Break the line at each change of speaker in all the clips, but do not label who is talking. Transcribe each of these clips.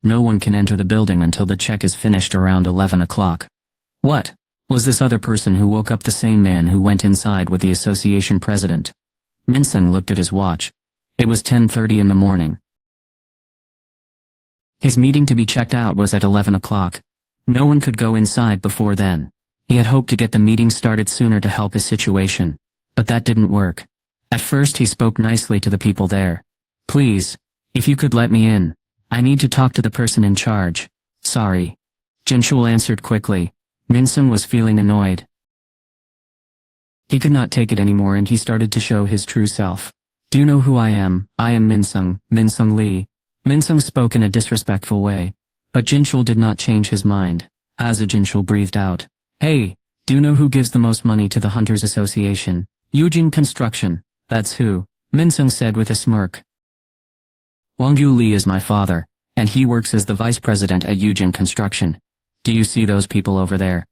No one can enter the building until the check is finished around 11 o'clock. What? Was this other person who woke up the same man who went inside with the association president? Minsung looked at his watch. It was 10:30 in the morning. His meeting to be checked out was at 11 o'clock. No one could go inside before then. He had hoped to get the meeting started sooner to help his situation, but that didn't work. At first he spoke nicely to the people there. Please, if you could let me in. I need to talk to the person in charge. Sorry. Jinchul answered quickly. Minsung was feeling annoyed. He could not take it anymore and he started to show his true self. Do you know who I am? I am Minsung, Minsung Lee. Minsung spoke in a disrespectful way. But Jinchul did not change his mind. As Jinchul breathed out. Hey, do you know who gives the most money to the Hunters Association? Eugene Construction. That's who, Minsung said with a smirk. Wangyu Lee is my father, and he works as the vice president at Eugene Construction. Do you see those people over there?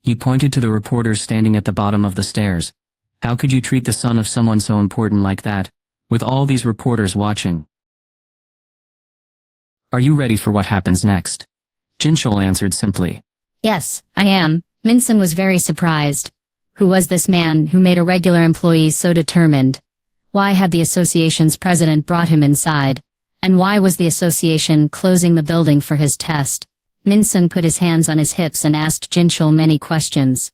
He pointed to the reporters standing at the bottom of the stairs. How could you treat the son of someone so important like that, with all these reporters watching? Are you ready for what happens next? Jinchul answered simply.
Yes, I am. Minsung was very surprised. Who was this man who made a regular employee so determined? Why had the association's president brought him inside? And why was the association closing the building for his test? Minsung put his hands on his hips and asked Jinchul many questions.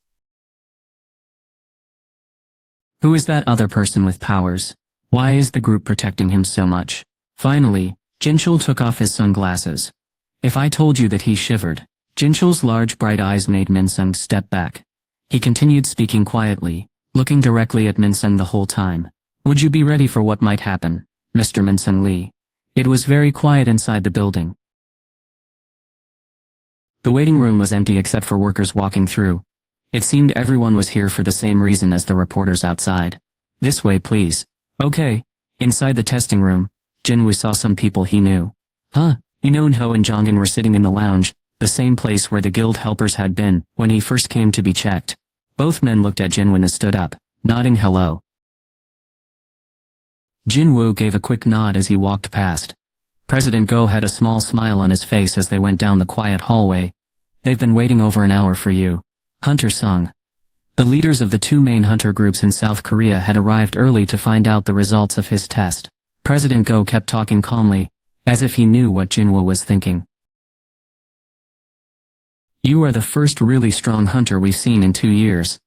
Who is that other person with powers? Why is the group protecting him so much? Finally, Jinchul took off his sunglasses. If I told you that he shivered. Jinchul's large bright eyes made Minsung step back. He continued speaking quietly, looking directly at Minsung the whole time. Would you be ready for what might happen, Mr. Minsung Lee? It was very quiet inside the building. The waiting room was empty except for workers walking through. It seemed everyone was here for the same reason as the reporters outside. This way please. Okay. Inside the testing room, Jinwoo saw some people he knew. Ho and Jongan were sitting in the lounge, the same place where the guild helpers had been when he first came to be checked. Both men looked at Jinwoo and stood up, nodding hello. Jinwoo gave a quick nod as he walked past. President Go had a small smile on his face as they went down the quiet hallway. They've been waiting over an hour for you. Hunter Sung. The leaders of the two main hunter groups in South Korea had arrived early to find out the results of his test. President Go kept talking calmly, as if he knew what Jinwoo was thinking. You are the first really strong hunter we've seen in 2 years.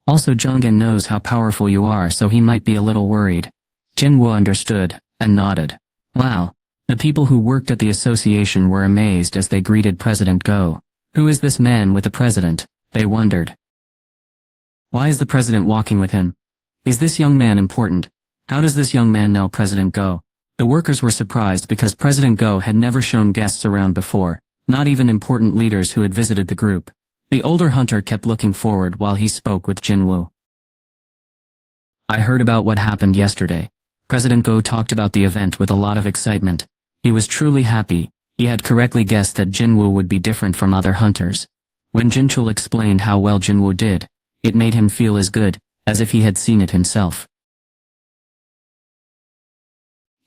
Also Jongin knows how powerful you are, so he might be a little worried. Jinwoo understood, and nodded. Wow. The people who worked at the association were amazed as they greeted President Go. Who is this man with the president? They wondered. Why is the president walking with him? Is this young man important? How does this young man know President Go? The workers were surprised because President Go had never shown guests around before, not even important leaders who had visited the group. The older hunter kept looking forward while he spoke with Jinwoo. I heard about what happened yesterday. President Go talked about the event with a lot of excitement. He was truly happy. He had correctly guessed that Jinwoo would be different from other hunters. When Jinchul explained how well Jinwoo did, it made him feel as good, as if he had seen it himself.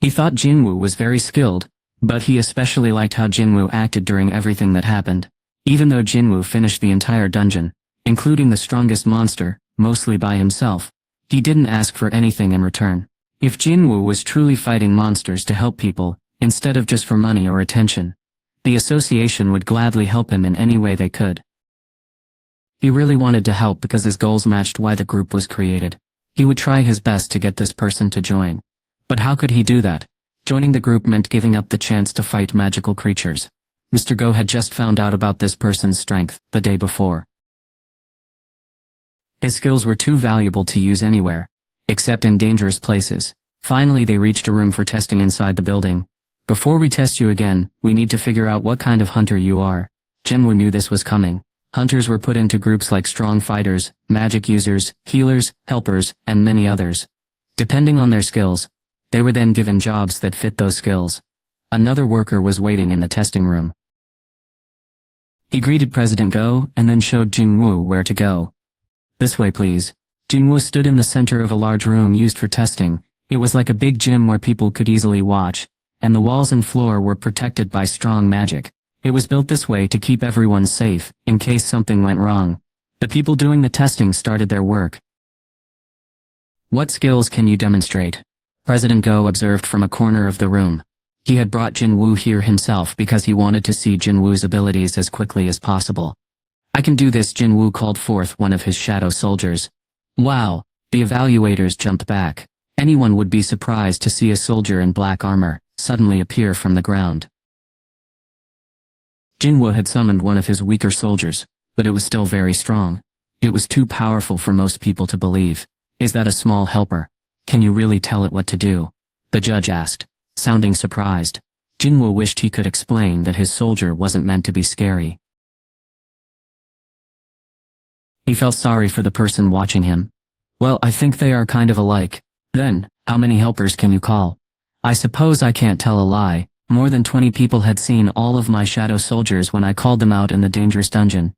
He thought Jinwoo was very skilled, but he especially liked how Jinwoo acted during everything that happened. Even though Jinwoo finished the entire dungeon, including the strongest monster, mostly by himself, he didn't ask for anything in return. If Jinwoo was truly fighting monsters to help people, instead of just for money or attention, the association would gladly help him in any way they could. He really wanted to help because his goals matched why the group was created. He would try his best to get this person to join. But how could he do that? Joining the group meant giving up the chance to fight magical creatures. Mr. Go had just found out about this person's strength the day before. His skills were too valuable to use anywhere, except in dangerous places. Finally they reached a room for testing inside the building. Before we test you again, we need to figure out what kind of hunter you are. Jinwoo knew this was coming. Hunters were put into groups like strong fighters, magic users, healers, helpers, and many others. Depending on their skills, they were then given jobs that fit those skills. Another worker was waiting in the testing room. He greeted President Go and then showed Jinwoo where to go. This way please. Jinwoo stood in the center of a large room used for testing. It was like a big gym where people could easily watch. and the walls and floor were protected by strong magic. It was built this way to keep everyone safe, in case something went wrong. The people doing the testing started their work. What skills can you demonstrate? President Go observed from a corner of the room. He had brought Jin-Woo here himself because he wanted to see Jin-Woo's abilities as quickly as possible. I can do this, Jin-Woo called forth one of his shadow soldiers. Wow, the evaluators jumped back. Anyone would be surprised to see a soldier in black armor suddenly appear from the ground. Jin-Woo had summoned one of his weaker soldiers, but it was still very strong. It was too powerful for most people to believe. Is that a small helper? Can you really tell it what to do? The judge asked, sounding surprised. Jin-Woo wished he could explain that his soldier wasn't meant to be scary. He felt sorry for the person watching him. Well, I think they are kind of alike. Then, how many helpers can you call? I suppose I can't tell a lie. More than 20 people had seen all of my shadow soldiers when I called them out in the dangerous dungeon.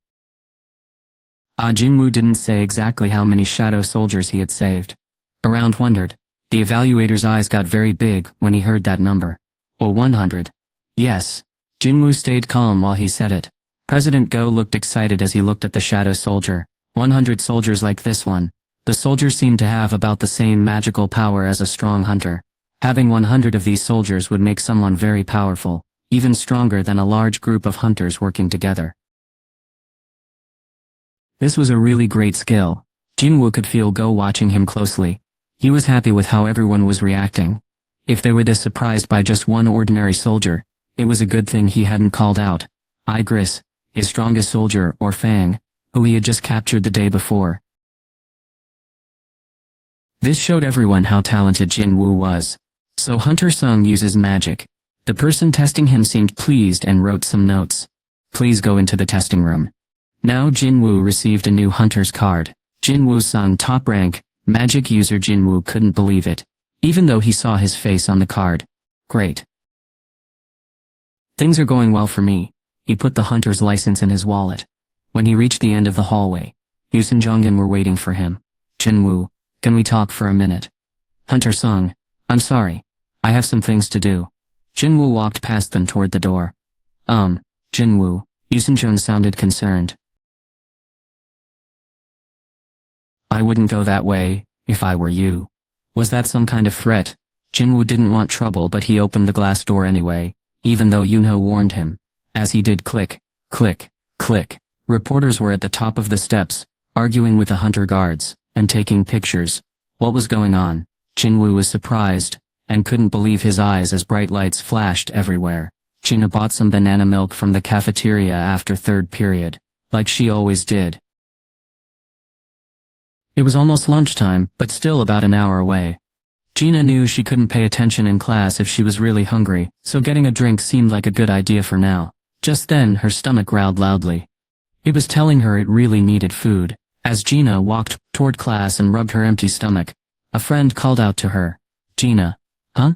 Jin-Woo didn't say exactly how many shadow soldiers he had saved. Around 100. The evaluator's eyes got very big when he heard that number. Or 100. Yes. Jin-Woo stayed calm while he said it. President Go looked excited as he looked at the shadow soldier. 100 soldiers like this one. The soldiers seemed to have about the same magical power as a strong hunter. Having 100 of these soldiers would make someone very powerful, even stronger than a large group of hunters working together. This was a really great skill. Jin-Woo could feel Go watching him closely. He was happy with how everyone was reacting. If they were this surprised by just one ordinary soldier, it was a good thing he hadn't called out Igris, his strongest soldier, or Fang, who he had just captured the day before. This showed everyone how talented Jin-Woo was. So Hunter Sung uses magic. The person testing him seemed pleased and wrote some notes. Please go into the testing room. Now Jin-Woo received a new hunter's card. Jin-Woo Sung top rank, magic user. Jin-Woo couldn't believe it, even though he saw his face on the card. Great. Things are going well for me. He put the hunter's license in his wallet. When he reached the end of the hallway, Yus and Jongin were waiting for him. Jin-Woo, can we talk for a minute? Hunter Sung, I'm sorry. I have some things to do. Jin-Woo walked past them toward the door. Jin-Woo, Yusen-jun sounded concerned. I wouldn't go that way, if I were you. Was that some kind of threat? Jin-Woo didn't want trouble, but he opened the glass door anyway, even though Yunho warned him. As he did, click, click, click. Reporters were at the top of the steps, arguing with the hunter guards, and taking pictures. What was going on? Jin-Woo was surprised, and couldn't believe his eyes as bright lights flashed everywhere. Gina bought some banana milk from the cafeteria after third period, like she always did. It was almost lunchtime, but still about an hour away. Gina knew she couldn't pay attention in class if she was really hungry, so getting a drink seemed like a good idea for now. Just then, her stomach growled loudly. It was telling her it really needed food. As Gina walked toward class and rubbed her empty stomach, a friend called out to her. Gina. Huh?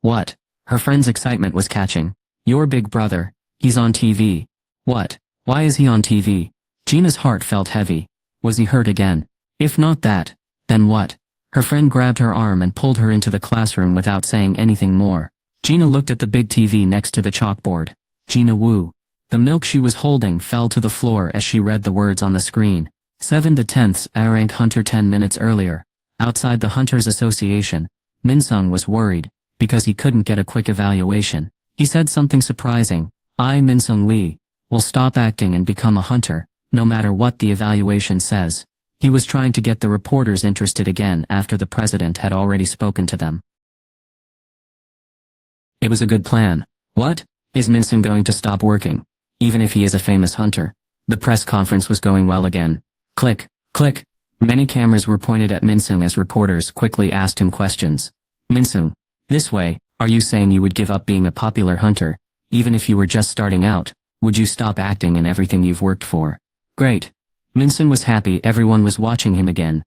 What? Her friend's excitement was catching. Your big brother. He's on TV. What? Why is he on TV? Gina's heart felt heavy. Was he hurt again? If not that, then what? Her friend grabbed her arm and pulled her into the classroom without saying anything more. Gina looked at the big TV next to the chalkboard. Gina Woo. The milk she was holding fell to the floor as she read the words on the screen. 7 to 10th A-rank hunter 10 minutes earlier. Outside the Hunters Association, Min-sung was worried, because he couldn't get a quick evaluation. He said something surprising. I, Min-sung Lee, will stop acting and become a hunter, no matter what the evaluation says. He was trying to get the reporters interested again after the president had already spoken to them. It was a good plan. What? Is Min-sung going to stop working? Even if he is a famous hunter? The press conference was going well again. Click, click. Many cameras were pointed at Min-sung as reporters quickly asked him questions. Min-sung, this way, are you saying you would give up being a popular hunter, even if you were just starting out? Would you stop acting in everything you've worked for? Great. Min-sung was happy everyone was watching him again.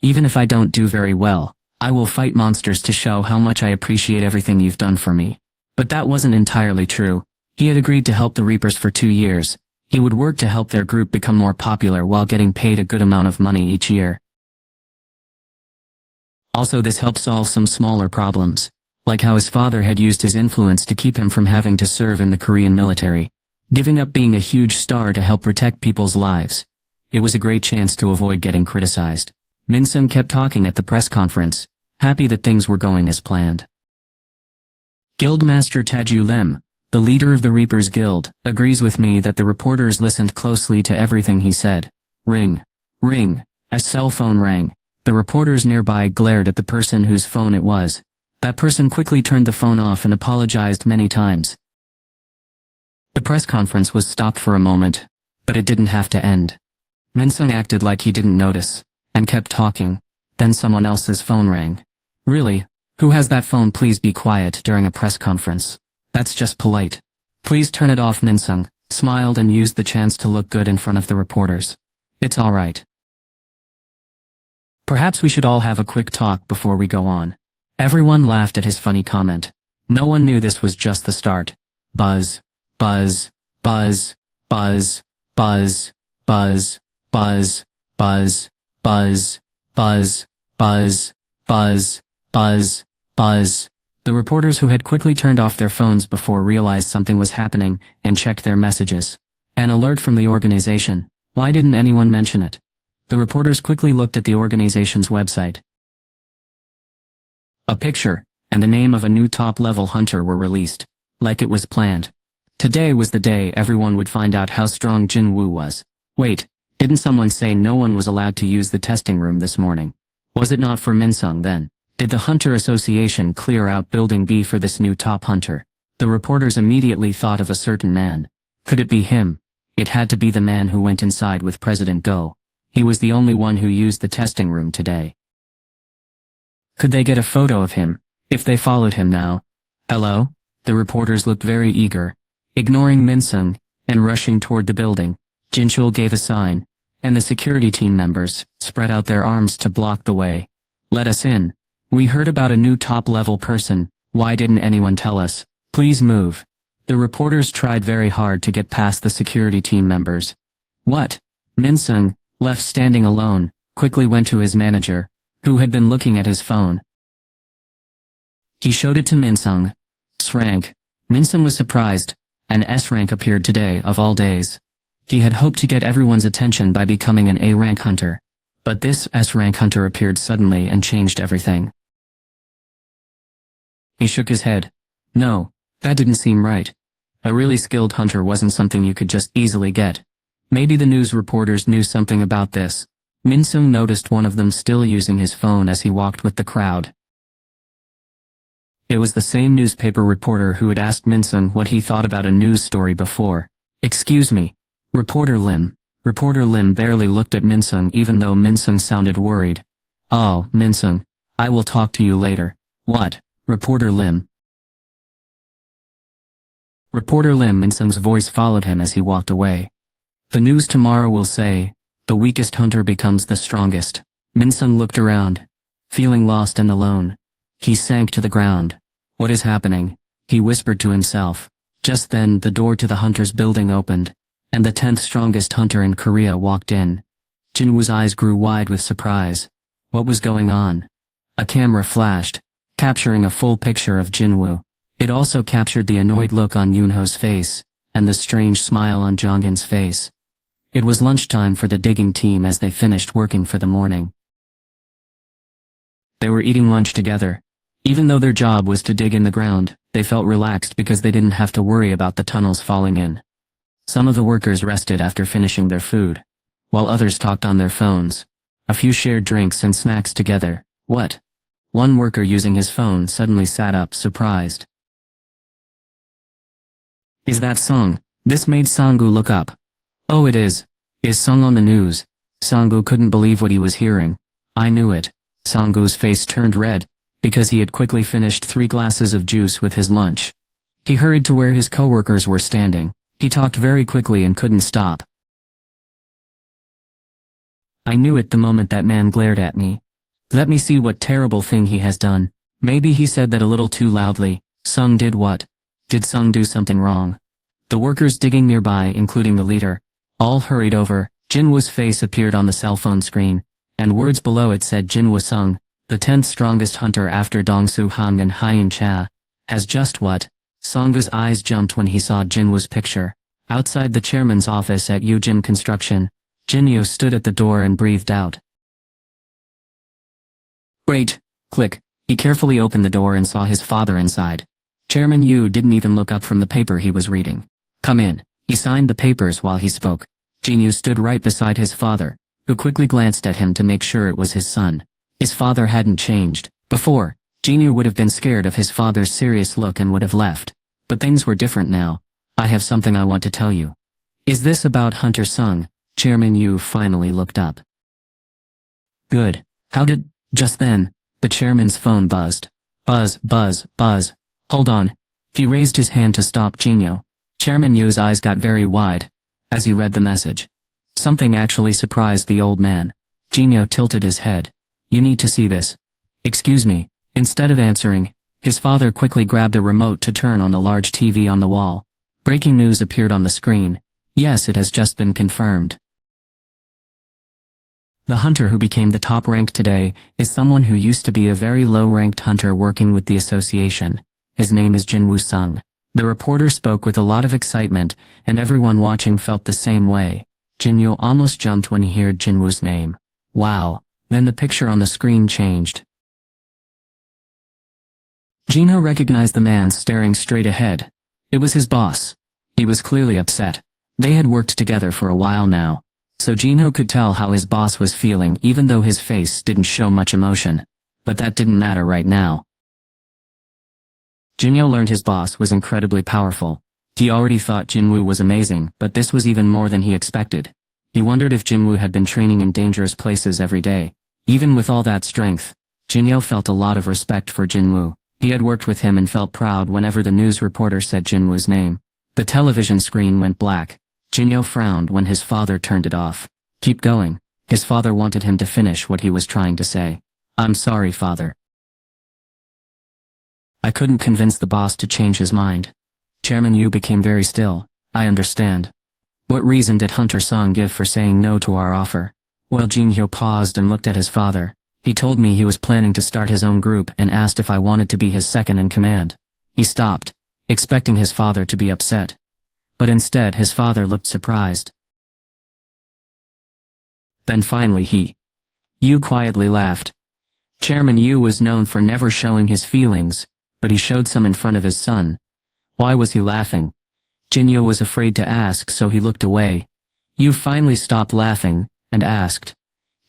Even if I don't do very well, I will fight monsters to show how much I appreciate everything you've done for me. But that wasn't entirely true. He had agreed to help the Reapers for 2 years. He would work to help their group become more popular while getting paid a good amount of money each year. Also, this helped solve some smaller problems, like how his father had used his influence to keep him from having to serve in the Korean military, giving up being a huge star to help protect people's lives. It was a great chance to avoid getting criticized. Min-sung kept talking at the press conference, happy that things were going as planned. Guildmaster Taju Lim, the leader of the Reapers Guild, agrees with me that the reporters listened closely to everything he said. Ring. Ring. A cell phone rang. The reporters nearby glared at the person whose phone it was. That person quickly turned the phone off and apologized many times. The press conference was stopped for a moment, but it didn't have to end. Min-sung acted like he didn't notice, and kept talking. Then someone else's phone rang. Really? Who has that phone? Please be quiet during a press conference. That's just polite. Please turn it off. Min-sung smiled and used the chance to look good in front of the reporters. It's alright. Perhaps we should all have a quick talk before we go on. Everyone laughed at his funny comment. No one knew this was just the start. Buzz. Buzz. Buzz. Buzz. Buzz. Buzz. Buzz. Buzz. Buzz. Buzz. Buzz. Buzz. Buzz. Buzz. The reporters, who had quickly turned off their phones before realized something was happening and checked their messages. An alert from the organization. Why didn't anyone mention it? The reporters quickly looked at the organization's website. A picture and the name of a new top-level hunter were released, like it was planned. Today was the day everyone would find out how strong Jin-woo was. Wait, didn't someone say no one was allowed to use the testing room this morning? Was it not for Min-sung then? Did the Hunter Association clear out Building B for this new top hunter? The reporters immediately thought of a certain man. Could it be him? It had to be the man who went inside with President Go. He was the only one who used the testing room today. Could they get a photo of him, if they followed him now? Hello? The reporters looked very eager, ignoring Min-sung, and rushing toward the building. Jin-chul gave a sign, and the security team members spread out their arms to block the way. Let us in. We heard about a new top-level person. Why didn't anyone tell us? Please move. The reporters tried very hard to get past the security team members. What? Min-sung, left standing alone, quickly went to his manager, who had been looking at his phone. He showed it to Min-sung. S-rank. Min-sung was surprised. An S-rank appeared today of all days. He had hoped to get everyone's attention by becoming an A-rank hunter. But this S-rank hunter appeared suddenly and changed everything. He shook his head. No, that didn't seem right. A really skilled hunter wasn't something you could just easily get. Maybe the news reporters knew something about this. Min-sung noticed one of them still using his phone as he walked with the crowd. It was the same newspaper reporter who had asked Min-sung what he thought about a news story before. Excuse me. Reporter Lim. Reporter Lim barely looked at Min-sung even though Min-sung sounded worried. Oh, Min-sung. I will talk to you later. What? Reporter Lim. Reporter Lim. Min-sung's voice followed him as he walked away. The news tomorrow will say, the weakest hunter becomes the strongest. Min-sung looked around, feeling lost and alone. He sank to the ground. What is happening? He whispered to himself. Just then the door to the hunter's building opened, and the 10th strongest hunter in Korea walked in. Jin-woo's eyes grew wide with surprise. What was going on? A camera flashed, capturing a full picture of Jin-woo. It also captured the annoyed look on Yoonho's face, and the strange smile on Jonghyun's face. It was lunchtime for the digging team as they finished working for the morning. They were eating lunch together. Even though their job was to dig in the ground, they felt relaxed because they didn't have to worry about the tunnels falling in. Some of the workers rested after finishing their food, while others talked on their phones. A few shared drinks and snacks together. What? One worker using his phone suddenly sat up, surprised. Is that Sung? This made Sang-gu look up. Oh, it is. Is Sung on the news? Sang-gu couldn't believe what he was hearing. I knew it. Sang-gu's face turned red, because he had quickly finished 3 glasses of juice with his lunch. He hurried to where his coworkers were standing. He talked very quickly and couldn't stop. I knew it the moment that man glared at me. Let me see what terrible thing he has done. Maybe he said that a little too loudly. Sung did what? Did Sung do something wrong? The workers digging nearby, including the leader, all hurried over. Jin-woo's face appeared on the cell phone screen, and words below it said Jin-woo Sung, the 10th strongest hunter after Dongsu Han and Haiyan Cha, has just what? Song's eyes jumped when he saw Jinwoo's picture. Outside the chairman's office at Yujin Construction, Jinyo stood at the door and breathed out. Great. Click. He carefully opened the door and saw his father inside. Chairman Yu didn't even look up from the paper he was reading. Come in. He signed the papers while he spoke. Jinyu stood right beside his father, who quickly glanced at him to make sure it was his son. His father hadn't changed. Before, Jinyu would have been scared of his father's serious look and would have left. But things were different now. I have something I want to tell you. Is this about Hunter Sung? Chairman Yu finally looked up. Good. How did... Just then, the chairman's phone buzzed. Buzz, buzz, buzz. Hold on. He raised his hand to stop Jinyo. Chairman Yu's eyes got very wide as he read the message. Something actually surprised the old man. Jinyo tilted his head. You need to see this. Excuse me. Instead of answering, his father quickly grabbed a remote to turn on the large TV on the wall. Breaking news appeared on the screen. Yes, it has just been confirmed. The hunter who became the top rank today is someone who used to be a very low-ranked hunter working with the association. His name is Jinwoo Sung. The reporter spoke with a lot of excitement, and everyone watching felt the same way. Jinyo almost jumped when he heard Jinwoo's name. Wow. Then the picture on the screen changed. Jinho recognized the man staring straight ahead. It was his boss. He was clearly upset. They had worked together for a while now, so Jinho could tell how his boss was feeling even though his face didn't show much emotion. But that didn't matter right now. Jinyo learned his boss was incredibly powerful. He already thought Jinwoo was amazing, but this was even more than he expected. He wondered if Jinwoo had been training in dangerous places every day. Even with all that strength, Jinyo felt a lot of respect for Jinwoo. He had worked with him and felt proud whenever the news reporter said Jinwoo's name. The television screen went black. Jinyo frowned when his father turned it off. Keep going. His father wanted him to finish what he was trying to say. I'm sorry, father. I couldn't convince the boss to change his mind. Chairman Yu became very still. I understand. What reason did Hunter Sung give for saying no to our offer? Well, Jinhyo paused and looked at his father. He told me he was planning to start his own group and asked if I wanted to be his second in command. He stopped, expecting his father to be upset. But instead his father looked surprised. Then finally Yu quietly laughed. Chairman Yu was known for never showing his feelings, but he showed some in front of his son. Why was he laughing? Jinyo was afraid to ask, so he looked away. Yu finally stopped laughing and asked,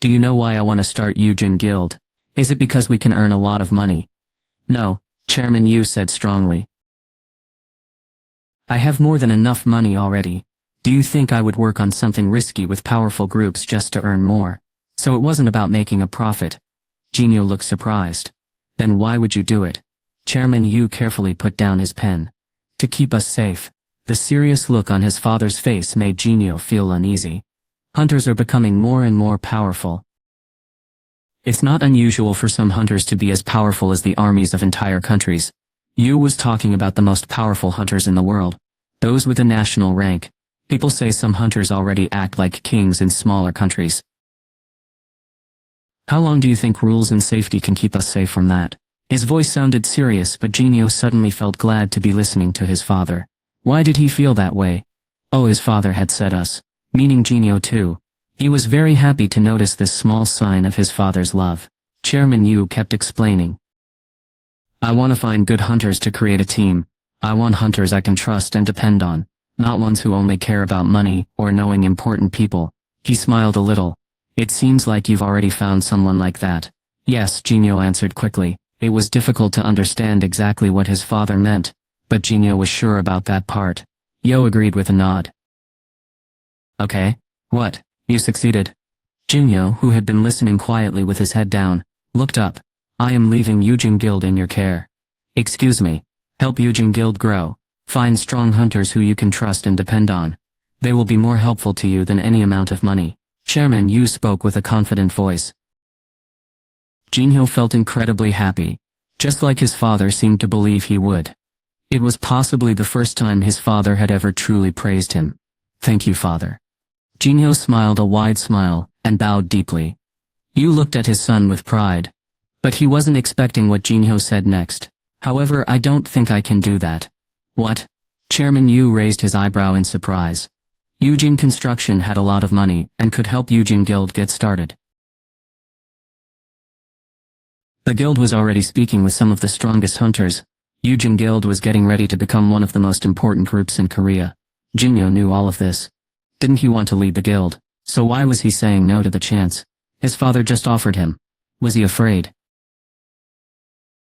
Do you know why I want to start Yujin Guild? Is it because we can earn a lot of money? No, Chairman Yu said strongly. I have more than enough money already. Do you think I would work on something risky with powerful groups just to earn more? So it wasn't about making a profit. Jinyo looked surprised. Then why would you do it? Chairman Yu carefully put down his pen. To keep us safe. The serious look on his father's face made Jinyo feel uneasy. Hunters are becoming more and more powerful. It's not unusual for some hunters to be as powerful as the armies of entire countries. Yu was talking about the most powerful hunters in the world. Those with a national rank. People say some hunters already act like kings in smaller countries. How long do you think rules and safety can keep us safe from that? His voice sounded serious, but Jinyo suddenly felt glad to be listening to his father. Why did he feel that way? Oh, his father had said us, meaning Jinyo too. He was very happy to notice this small sign of his father's love. Chairman Yu kept explaining. I want to find good hunters to create a team. I want hunters I can trust and depend on, not ones who only care about money or knowing important people. He smiled a little. It seems like you've already found someone like that. Yes, Jinyo answered quickly. It was difficult to understand exactly what his father meant, but Jinyo was sure about that part. Yo agreed with a nod. Okay. What? You succeeded. Jinyo, who had been listening quietly with his head down, looked up. I am leaving Yujin Guild in your care. Excuse me. Help Yujin Guild grow. Find strong hunters who you can trust and depend on. They will be more helpful to you than any amount of money. Chairman Yu spoke with a confident voice. Jinho felt incredibly happy, just like his father seemed to believe he would. It was possibly the first time his father had ever truly praised him. Thank you, father. Jinho smiled a wide smile and bowed deeply. Yu looked at his son with pride. But he wasn't expecting what Jinho said next. However, I don't think I can do that. What? Chairman Yu raised his eyebrow in surprise. Eugene Construction had a lot of money and could help Eugene Guild get started. The guild was already speaking with some of the strongest hunters. Eugene Guild was getting ready to become one of the most important groups in Korea. Jinho knew all of this. Didn't he want to lead the guild? So why was he saying no to the chance? His father just offered him. Was he afraid?